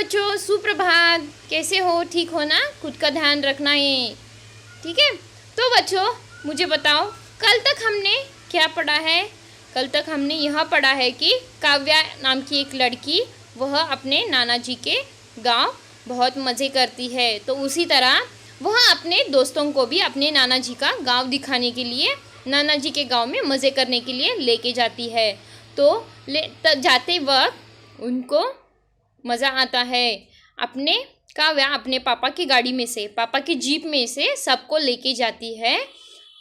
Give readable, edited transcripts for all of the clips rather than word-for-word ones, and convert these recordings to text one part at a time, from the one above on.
बच्चों, सुप्रभात। कैसे हो? ठीक हो ना? खुद का ध्यान रखना है, ठीक है? तो बच्चों, मुझे बताओ, कल तक हमने क्या पढ़ा है? कल तक हमने यह पढ़ा है कि काव्या नाम की एक लड़की, वह अपने नाना जी के गांव बहुत मज़े करती है। तो उसी तरह वह अपने दोस्तों को भी अपने नाना जी का गांव दिखाने के लिए, नाना जी के गांव में मज़े करने के लिए लेके जाती है। तो जाते वक्त उनको मज़ा आता है। काव्या अपने पापा की गाड़ी में से, पापा की जीप में से सबको लेके जाती है।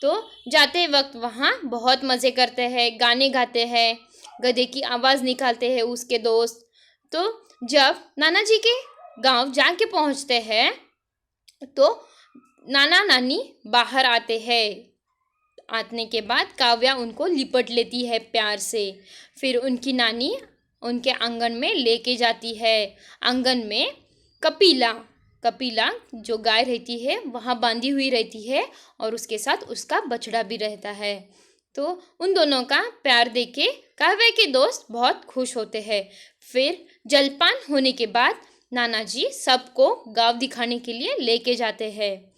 तो जाते वक्त वहाँ बहुत मज़े करते हैं, गाने गाते हैं, गधे की आवाज़ निकालते हैं उसके दोस्त। तो जब नाना जी के गांव जाके पहुँचते हैं तो नाना नानी बाहर आते हैं। आने के बाद काव्या उनको लिपट लेती है प्यार से। फिर उनकी नानी उनके आंगन में लेके जाती है। आंगन में कपिला जो गाय रहती है वहाँ बांधी हुई रहती है और उसके साथ उसका बछड़ा भी रहता है। तो उन दोनों का प्यार देख के काव्या के दोस्त बहुत खुश होते हैं। फिर जलपान होने के बाद नाना जी सबको गांव दिखाने के लिए लेके जाते हैं।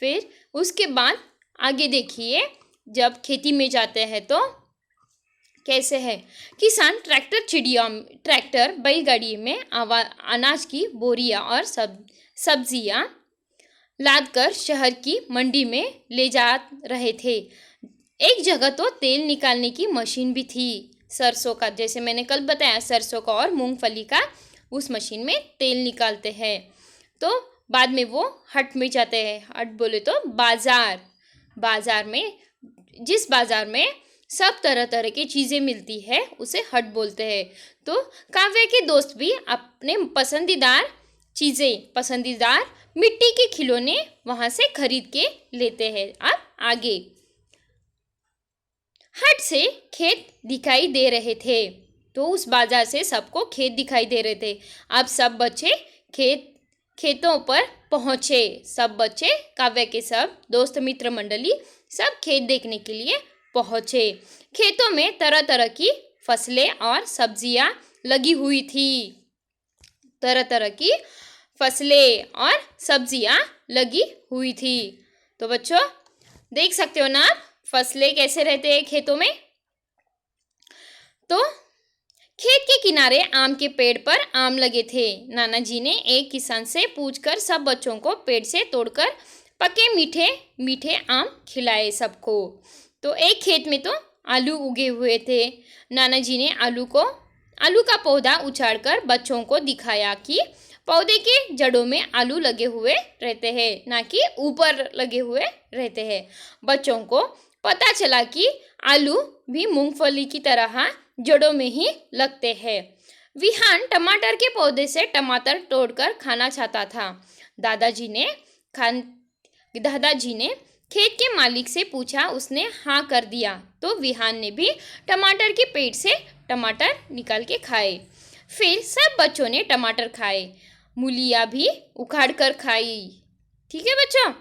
फिर उसके बाद आगे देखिए, जब खेती में जाते हैं तो कैसे है। किसान ट्रैक्टर बैलगाड़ी में अनाज की बोरियां और सब्जियां लाद कर शहर की मंडी में ले जा रहे थे। एक जगह तो तेल निकालने की मशीन भी थी, सरसों का, जैसे मैंने कल बताया, सरसों का और मूंगफली का उस मशीन में तेल निकालते हैं। तो बाद में वो हट में जाते हैं। हट बोले तो बाजार में, जिस बाजार में सब तरह तरह की चीज़ें मिलती है उसे हट बोलते हैं। तो काव्या के दोस्त भी अपने पसंदीदार मिट्टी के खिलौने वहाँ से खरीद के लेते हैं। अब आगे हट से खेत दिखाई दे रहे थे। तो उस बाजार से सबको खेत दिखाई दे रहे थे। अब सब बच्चे खेतों पर पहुँचे। सब बच्चे, काव्या के सब दोस्त मित्र मंडली, सब खेत देखने के लिए पहुँचे। खेतों में तरह तरह की फसलें और सब्जियां लगी हुई थी। तरह तरह की फसलें और सब्जियां लगी हुई थी। तो बच्चों, देख सकते हो ना आप फसलें कैसे रहते हैं खेतों में। तो खेत के किनारे आम के पेड़ पर आम लगे थे। नाना जी ने एक किसान से पूछकर सब बच्चों को पेड़ से तोड़कर पके मीठे मीठे आम खिलाए सबको। तो एक खेत में तो आलू उगे हुए थे। नाना जी ने आलू का पौधा उछाड़कर बच्चों को दिखाया कि पौधे के जड़ों में आलू लगे हुए रहते हैं, ना कि ऊपर लगे हुए रहते हैं। बच्चों को पता चला कि आलू भी मूंगफली की तरह जड़ों में ही लगते हैं। विहान टमाटर के पौधे से टमाटर तोड़कर खाना चाहता था। दादाजी ने खेत के मालिक से पूछा, उसने हाँ कर दिया। तो विहान ने भी टमाटर के पेड़ से टमाटर निकाल के खाए। फिर सब बच्चों ने टमाटर खाए, मूलियाँ भी उखाड़ कर खाई। ठीक है बच्चों।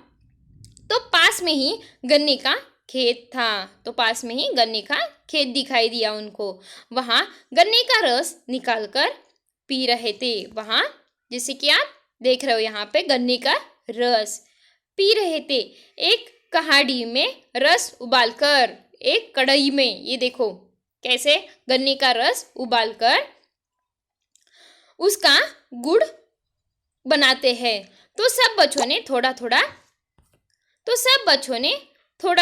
तो पास में ही गन्ने का खेत था। तो पास में ही गन्ने का खेत दिखाई दिया उनको। वहाँ गन्ने का रस निकाल कर पी रहे थे। वहाँ जैसे कि आप देख रहे हो, यहाँ पे गन्ने का रस पी रहे थे। एक कहाड़ी में रस उबालकर, एक कढ़ाई में, ये देखो कैसे गन्ने का रस उबालकर उसका गुड़ बनाते हैं। तो सब बच्चों ने थोड़ा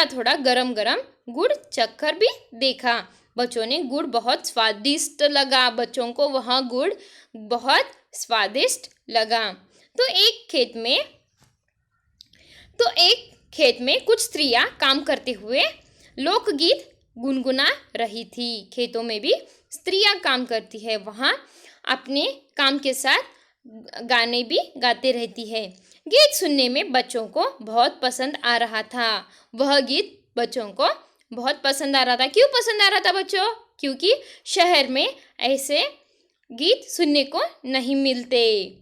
थोड़ा गरम गरम गुड़ चखकर भी देखा। बच्चों ने गुड़ बहुत स्वादिष्ट लगा। बच्चों को वह गुड़ बहुत स्वादिष्ट लगा। तो एक खेत में कुछ स्त्रियां काम करते हुए लोकगीत गुनगुना रही थी। खेतों में भी स्त्रियां काम करती है, वहाँ अपने काम के साथ गाने भी गाते रहती है। गीत सुनने में बच्चों को बहुत पसंद आ रहा था। वह गीत बच्चों को बहुत पसंद आ रहा था। क्यों पसंद आ रहा था बच्चों? क्योंकि शहर में ऐसे गीत सुनने को नहीं मिलते।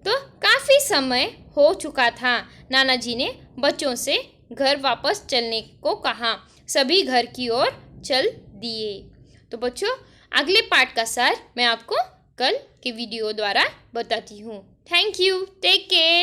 तो काफ़ी समय हो चुका था। नाना जी ने बच्चों से घर वापस चलने को कहा। सभी घर की ओर चल दिए। तो बच्चों, अगले पार्ट का सार मैं आपको कल के वीडियो द्वारा बताती हूँ। Thank you, take care.